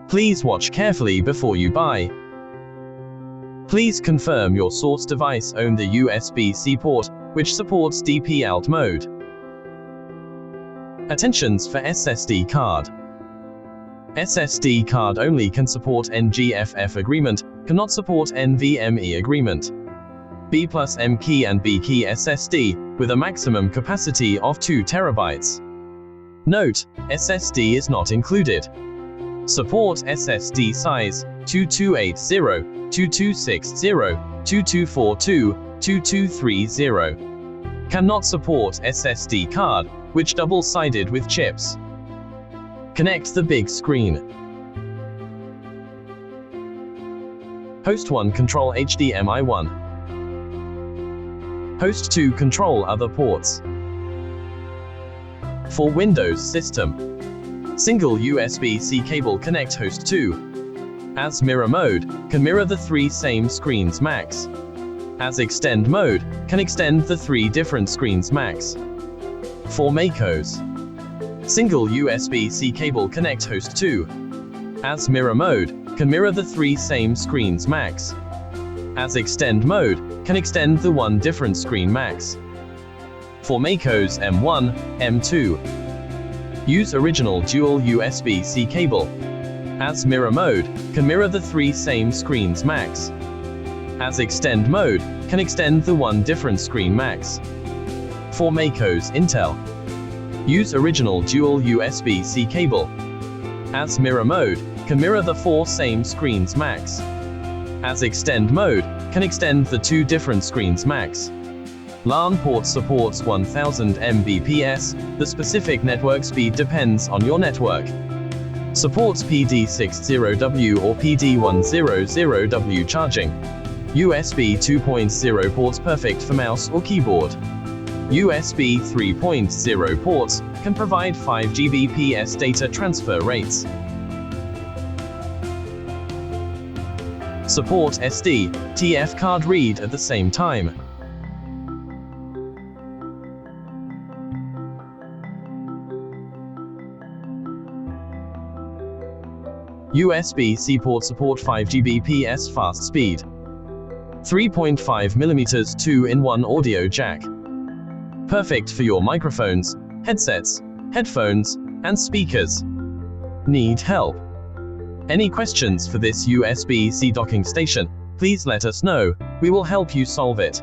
Please watch carefully before you buy. Please confirm your source device owns the USB-C port, which supports DP-Alt mode. Attentions for SSD card. SSD card only can support NGFF agreement, cannot support NVMe agreement. B+M key and B key SSD, with a maximum capacity of 2 TB. Note: SSD is not included. Support SSD size 2280, 2260, 2242, 2230. Cannot support SSD card, which double-sided with chips. Connect the big screen. Host 1 control HDMI 1. Host 2 control other ports. For Windows system, single USB-C cable connect host 2. As mirror mode, can mirror the 3 same screens max. As extend mode, can extend the 3 different screens max. For MacOS, single USB-C cable connect host 2. As mirror mode, can mirror the 3 same screens max. As extend mode, can extend the 1 different screen max. For MacOS M1, M2, use original dual USB-C cable. As mirror mode, can mirror the 3 same screens max. As extend mode, can extend the 1 different screen max. For MacOS Intel, use original dual USB-C cable. As mirror mode, can mirror the 4 same screens max. As extend mode, can extend the 2 different screens max. LAN port supports 1000 Mbps, the specific network speed depends on your network. Supports PD60W or PD100W charging. USB 2.0 ports perfect for mouse or keyboard. USB 3.0 ports can provide 5 Gbps data transfer rates. Support SD, TF card read at the same time. USB-C port support 5 Gbps fast speed. 3.5mm 2-in-1 audio jack. Perfect for your microphones, headsets, headphones, and speakers. Need help? Any questions for this USB-C docking station? Please let us know, we will help you solve it.